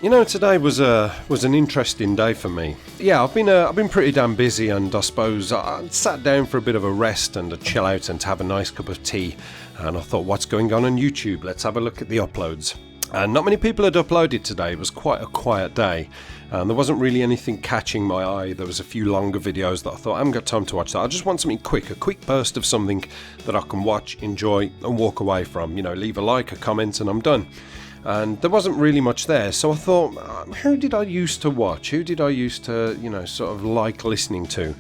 You know, today was an interesting day for me. Yeah, I've been pretty damn busy, and I suppose I sat down for a bit of a rest and a chill out and to have a nice cup of tea. And I thought, what's going on YouTube? Let's have a look at the uploads. And not many people had uploaded today. It was quite a quiet day, and there wasn't really anything catching my eye. There was a few longer videos that I thought, I haven't got time to watch that. I just want something quick, a quick burst of something that I can watch, enjoy, and walk away from. You know, leave a like, a comment, and I'm done. And there wasn't really much there, so I thought, who did I used to watch? Who did I used to, sort of like listening to?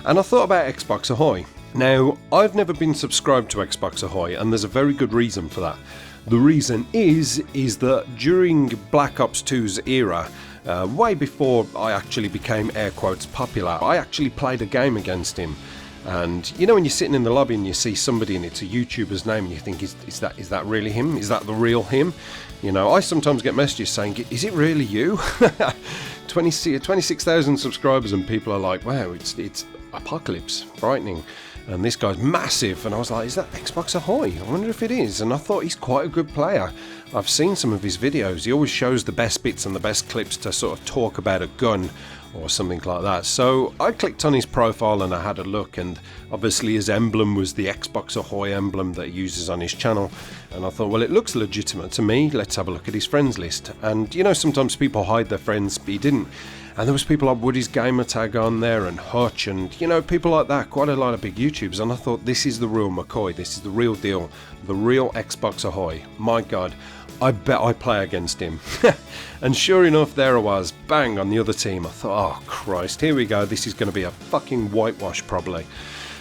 And I thought about XBoxAhoy. Now, I've never been subscribed to XBoxAhoy, and there's a very good reason for that. The reason is that during Black Ops 2's era, way before I actually became air quotes popular, I actually played a game against him. And you know, when you're sitting in the lobby and you see somebody and it's a YouTuber's name and you think, is that really him? Is that the real him? You know, I sometimes get messages saying, is it really you? 26,000 subscribers, and people are like, wow, it's apocalypse, frightening. And this guy's massive, and I was like, is that XBoxAhoy? I wonder if it is. And I thought, he's quite a good player. I've seen some of his videos. He always shows the best bits and the best clips to sort of talk about a gun or something like that. So I clicked on his profile and I had a look, and obviously his emblem was the XBoxAhoy emblem that he uses on his channel. And I thought, well, it looks legitimate to me. Let's have a look at his friends list. And you know, sometimes people hide their friends, but he didn't. And there was people like Woody's Gamertag on there, and Hutch, and you know, people like that, quite a lot of big YouTubers. And I thought, this is the real McCoy, this is the real deal, the real XBoxAhoy. My God, I bet I play against him. And sure enough, there I was, bang, on the other team. I thought, oh Christ, here we go, this is going to be a fucking whitewash probably.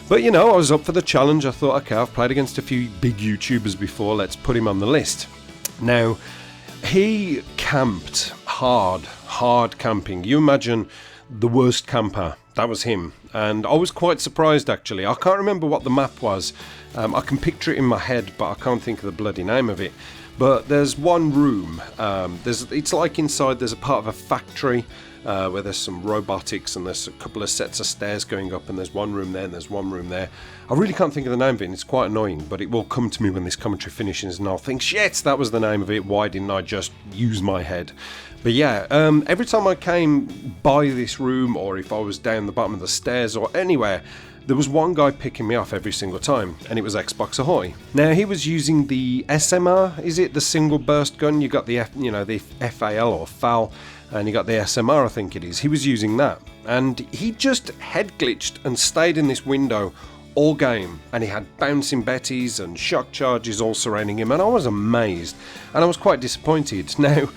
But you know, I was up for the challenge. I thought, okay, I've played against a few big YouTubers before, let's put him on the list. Now, he camped hard camping. You imagine the worst camper, that was him. And I was quite surprised actually. I can't remember what the map was. I can picture it in my head, but I can't think of the bloody name of it. But there's one room, it's like inside there's a part of a factory where there's some robotics, and there's a couple of sets of stairs going up, and there's one room there and there's one room there. I really can't think of the name of it, and it's quite annoying, but it will come to me when this commentary finishes and I'll think, shit, that was the name of it, why didn't I just use my head? But yeah, every time I came by this room, or if I was down the bottom of the stairs or anywhere, there was one guy picking me off every single time, and it was XBoxAhoy. Now, he was using the SMR, is it the single burst gun? You got the the FAL or FAL, and you got the SMR, I think it is. He was using that, and he just head glitched and stayed in this window all game, and he had bouncing betties and shock charges all surrounding him, and I was amazed, and I was quite disappointed. Now,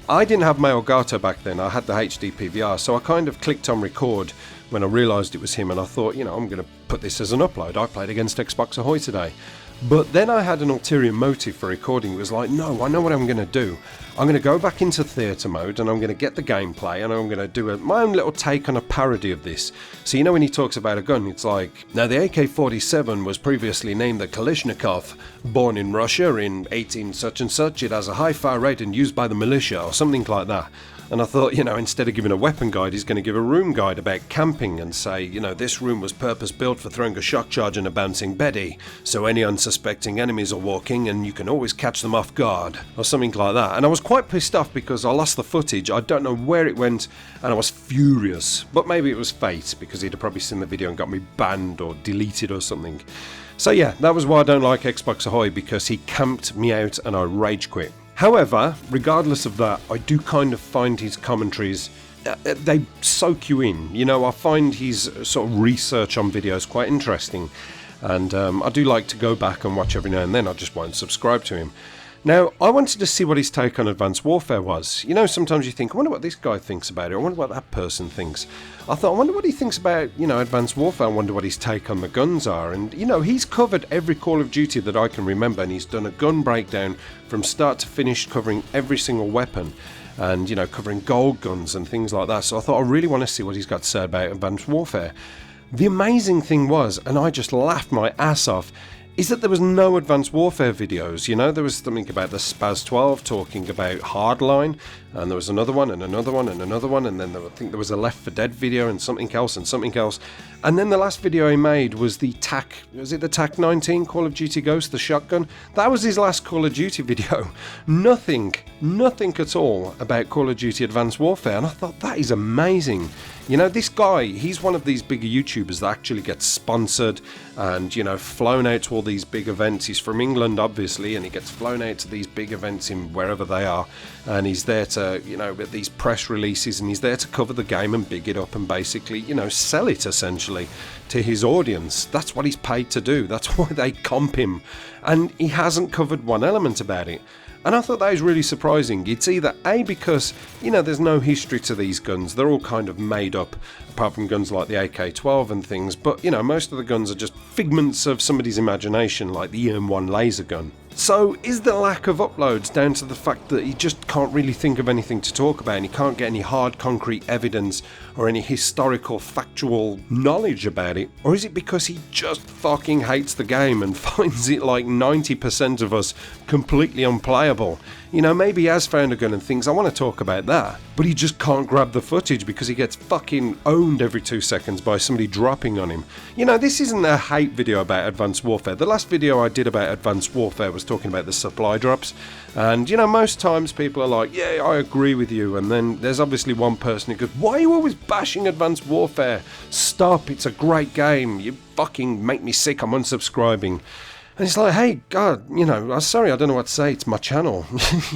I didn't have my Elgato back then, I had the HD PVR, so I kind of clicked on record when I realised it was him, and I thought, you know, I'm going to put this as an upload. I played against XBoxAhoy today. But then I had an ulterior motive for recording. It was like, no, I know what I'm going to do. I'm going to go back into theatre mode, and I'm going to get the gameplay, and I'm going to do my own little take on a parody of this. So you know, when he talks about a gun, it's like, now the AK-47 was previously named the Kalashnikov, born in Russia in 18 such and such. It has a high fire rate and used by the militia, or something like that. And I thought, you know, instead of giving a weapon guide, he's going to give a room guide about camping and say, you know, this room was purpose built for throwing a shock charge and a bouncing Betty, so any unsuspecting enemies are walking and you can always catch them off guard, or something like that. And I was quite pissed off because I lost the footage, I don't know where it went, and I was furious. But maybe it was fate, because he'd have probably seen the video and got me banned or deleted or something. So yeah, that was why I don't like XBoxAhoy, because he camped me out and I rage quit. However, regardless of that, I do kind of find his commentaries, they soak you in. You know, I find his sort of research on videos quite interesting, and I do like to go back and watch every now and then. I just won't subscribe to him. Now, I wanted to see what his take on Advanced Warfare was. You know, sometimes you think, I wonder what this guy thinks about it, I wonder what that person thinks. I thought, I wonder what he thinks about, you know, Advanced Warfare, I wonder what his take on the guns are. And, you know, he's covered every Call of Duty that I can remember, and he's done a gun breakdown from start to finish, covering every single weapon, and, you know, covering gold guns and things like that. So I thought, I really want to see what he's got to say about Advanced Warfare. The amazing thing was, and I just laughed my ass off, is that there was no Advanced Warfare videos. You know, there was something about the Spaz 12 talking about Hardline, and there was another one and another one and another one, and then I think there was a Left 4 Dead video and something else and something else. And then the last video he made was the was it the TAC 19 Call of Duty Ghost, the shotgun? That was his last Call of Duty video. Nothing at all about Call of Duty Advanced Warfare, and I thought that is amazing. You know, this guy, he's one of these bigger YouTubers that actually gets sponsored and, you know, flown out to all these big events. He's from England, obviously, and he gets flown out to these big events in wherever they are, and he's there to, you know, with these press releases, and he's there to cover the game and big it up and basically, you know, sell it essentially to his audience. That's what he's paid to do. That's why they comp him, and he hasn't covered one element about it. And I thought that was really surprising. It's either A, because, you know, there's no history to these guns. They're all kind of made up, apart from guns like the AK-12 and things. But, you know, most of the guns are just figments of somebody's imagination, like the EM1 laser gun. So is the lack of uploads down to the fact that he just can't really think of anything to talk about, and he can't get any hard concrete evidence or any historical factual knowledge about it? Or is it because he just fucking hates the game and finds it, like 90% of us, completely unplayable? You know, maybe he has found a gun and thinks, I want to talk about that, but he just can't grab the footage because he gets fucking owned every 2 seconds by somebody dropping on him. You know, this isn't a hate video about Advanced Warfare. The last video I did about Advanced Warfare was talking about the supply drops, and, you know, most times people are like, yeah, I agree with you, and then there's obviously one person who goes, why are you always bashing Advanced Warfare? Stop, it's a great game, you fucking make me sick, I'm unsubscribing. And it's like, hey, God, you know, I'm sorry, I don't know what to say, it's my channel.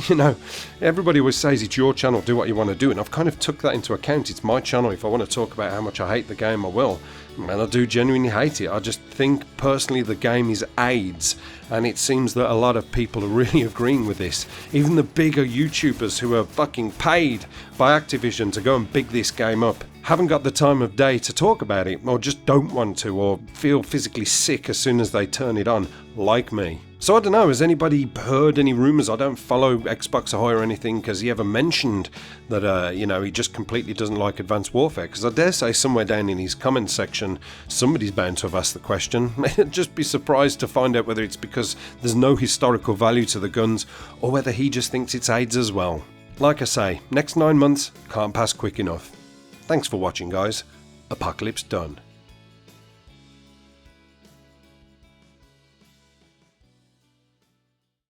You know, everybody always says it's your channel, do what you want to do, and I've kind of took that into account. It's my channel. If I want to talk about how much I hate the game, I will. And I do genuinely hate it. I just think, personally, the game is AIDS, and it seems that a lot of people are really agreeing with this. Even the bigger YouTubers who are fucking paid by Activision to go and big this game up haven't got the time of day to talk about it, or just don't want to, or feel physically sick as soon as they turn it on, like me. So I don't know, has anybody heard any rumours? I don't follow XBoxAhoy or anything. Has he ever mentioned that, you know, he just completely doesn't like Advanced Warfare? Because I dare say somewhere down in his comment section, somebody's bound to have asked the question. I'd just be surprised to find out whether it's because there's no historical value to the guns, or whether he just thinks it's AIDS as well. Like I say, next 9 months can't pass quick enough. Thanks for watching, guys. Apocalypse done.